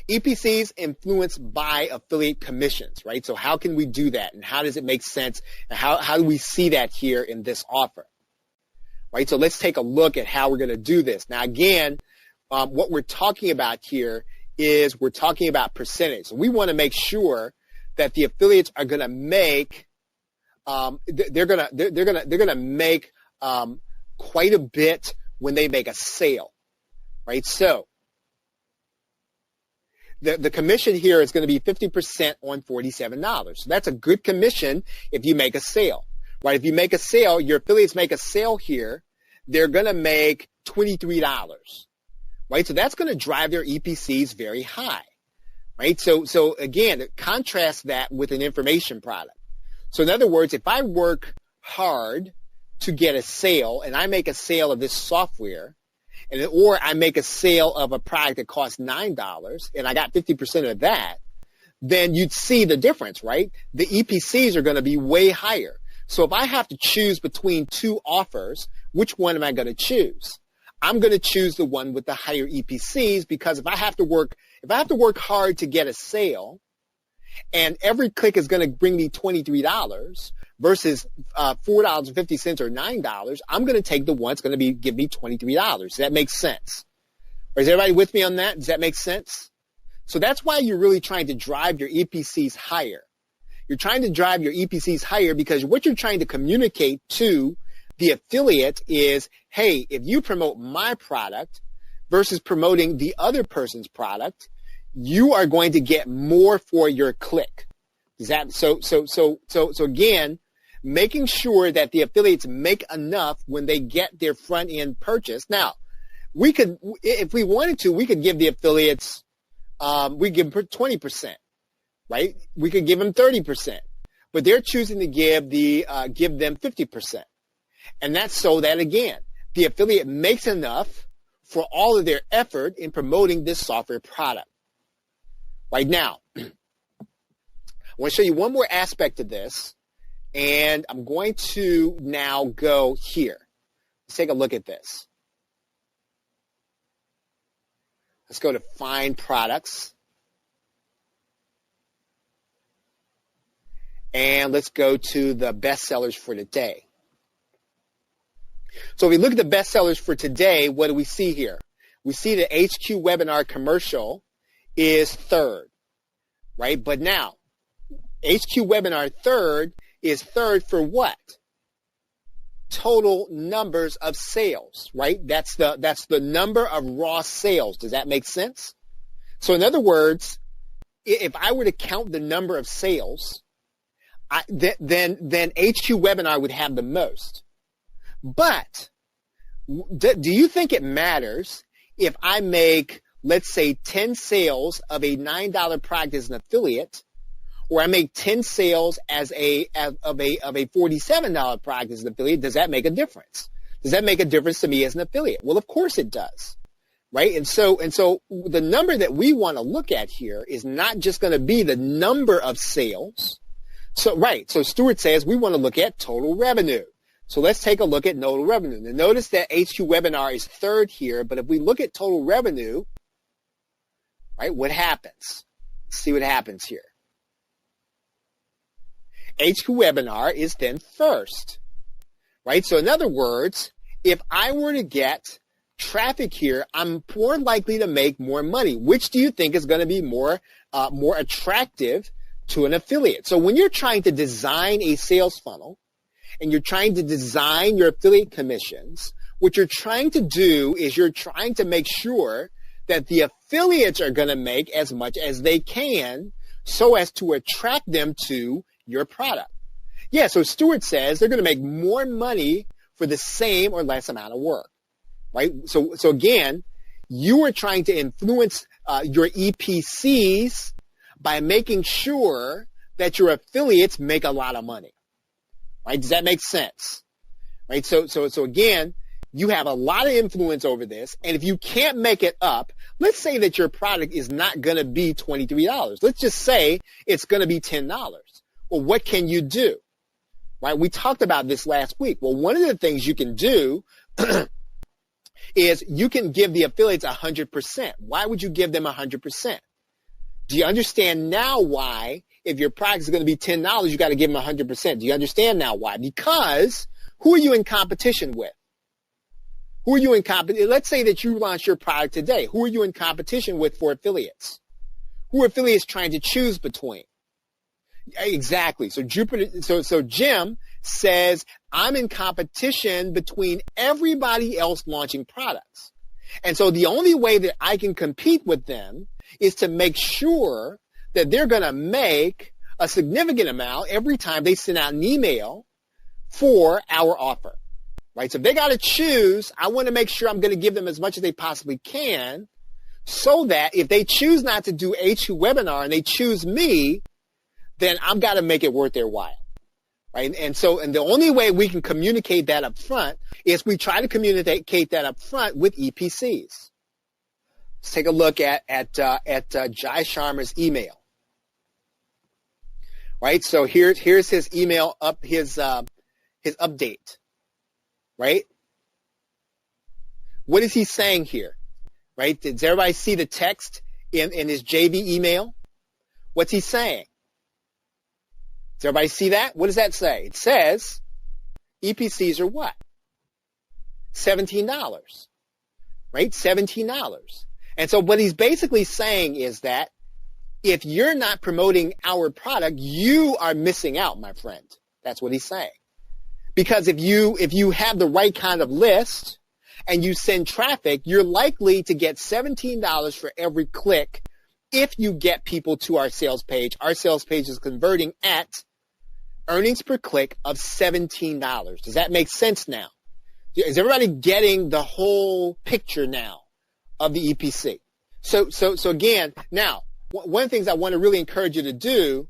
EPCs influenced by affiliate commissions, right? So how can we do that, and how does it make sense, and how do we see that here in this offer, right? So let's take a look at how we're going to do this. Now, again, what we're talking about here is we're talking about percentage. So we want to make sure that the affiliates are going to make they're going to make quite a bit when they make a sale, right? So the commission here is going to be 50% on $47. So that's a good commission if you make a sale, right? If you make a sale, your affiliates make a sale here, they're going to make $23, right? So that's going to drive their EPCs very high, right? So again, contrast that with an information product. So in other words, if I work hard to get a sale and I make a sale of this software, or I make a sale of a product that costs $9 and I got 50% of that, then you'd see the difference, right? The EPCs are going to be way higher. So if I have to choose between two offers, which one am I going to choose? I'm going to choose the one with the higher EPCs, because if I have to work hard to get a sale, and every click is going to bring me $23 versus $4.50 or $9, I'm going to take the one that's going to give me $23. Does that make sense? Or is everybody with me on that? Does that make sense? So that's why you're really trying to drive your EPCs higher. You're trying to drive your EPCs higher because what you're trying to communicate to the affiliate is, hey, if you promote my product versus promoting the other person's product, you are going to get more for your click. Is that so again, making sure that the affiliates make enough when they get their front end purchase. Now, we could, if we wanted to, we could give the affiliates, we give them 20%, right? We could give them 30%, but they're choosing to give them 50. And that's so that, again, the affiliate makes enough for all of their effort in promoting this software product. Right now, I want to show you one more aspect of this, and I'm going to now go here. Let's take a look at this. Let's go to Find Products. And let's go to the bestsellers for today. So if we look at the bestsellers for today, what do we see here? We see the HQ webinar commercial is third, right? But now, HQ webinar is third for what? Total numbers of sales, right? That's the number of raw sales. Does that make sense? So in other words, if I were to count the number of sales, then HQ webinar would have the most. But do you think it matters if I make, let's say, 10 sales of a $9 product as an affiliate, or I make 10 sales of a $47 product as an affiliate? Does that make a difference? Does that make a difference to me as an affiliate? Well, of course it does, right? And so the number that we want to look at here is not just going to be the number of sales. So Stuart says we want to look at total revenue. So let's take a look at total revenue. Now notice that HQ webinar is third here, but if we look at total revenue, right, what happens? Let's see what happens here. HQ webinar is then first, right? So in other words, if I were to get traffic here, I'm more likely to make more money. Which do you think is going to be more attractive to an affiliate? So when you're trying to design a sales funnel and you're trying to design your affiliate commissions, what you're trying to do is you're trying to make sure that the affiliates are going to make as much as they can so as to attract them to your product. Yeah, so Stuart says they're going to make more money for the same or less amount of work, right? So again, you are trying to influence your EPCs by making sure that your affiliates make a lot of money, right? Does that make sense? Right? So again, you have a lot of influence over this, and if you can't make it up, let's say that your product is not going to be $23. Let's just say it's going to be $10. Well, what can you do? Right? We talked about this last week. Well, one of the things you can do is you can give the affiliates 100%. Why would you give them 100%? Do you understand now why, if your product is going to be $10, you got to give them 100%? Do you understand now why? Because who are you in competition with? Who are you in competition? Let's say that you launch your product today. Who are you in competition with for affiliates? Who are affiliates trying to choose between? Exactly. So Jim says, I'm in competition between everybody else launching products. And so the only way that I can compete with them is to make sure that they're going to make a significant amount every time they send out an email for our offer, right? So if they got to choose, I want to make sure I'm going to give them as much as they possibly can, so that if they choose not to do H2 webinar and they choose me, then I've got to make it worth their while, right? And the only way we can communicate that up front is we try to communicate that up front with EPCs. Let's take a look at Jai Sharma's email, right? So here's his email his update, right? What is he saying here, right? Does everybody see the text in his JV email? What's he saying? Does everybody see that? What does that say? It says EPCs are what? $17, right? $17. And so what he's basically saying is that if you're not promoting our product, you are missing out, my friend. That's what he's saying. Because if you have the right kind of list and you send traffic, you're likely to get $17 for every click if you get people to our sales page. Our sales page is converting at earnings per click of $17. Does that make sense now? Is everybody getting the whole picture now of the EPC? So again, now, one of the things I want to really encourage you to do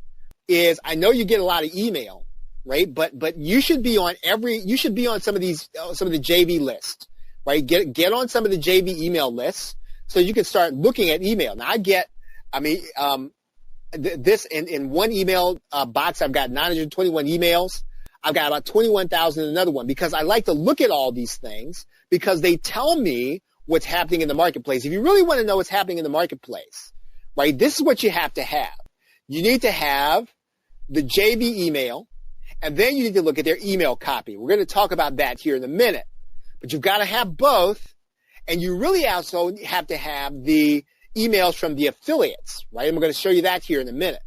is, I know you get a lot of email, right? But you should be on some of the JV lists, right? Get on some of the JV email lists so you can start looking at email. Now this in one email box, I've got 921 emails. I've got about 21,000 in another one, because I like to look at all these things because they tell me what's happening in the marketplace. If you really want to know what's happening in the marketplace, right, this is what you have to have. You need to have the JV email, and then you need to look at their email copy. We're going to talk about that here in a minute. But you've got to have both, and you really also have to have the emails from the affiliates, right? And we're going to show you that here in a minute.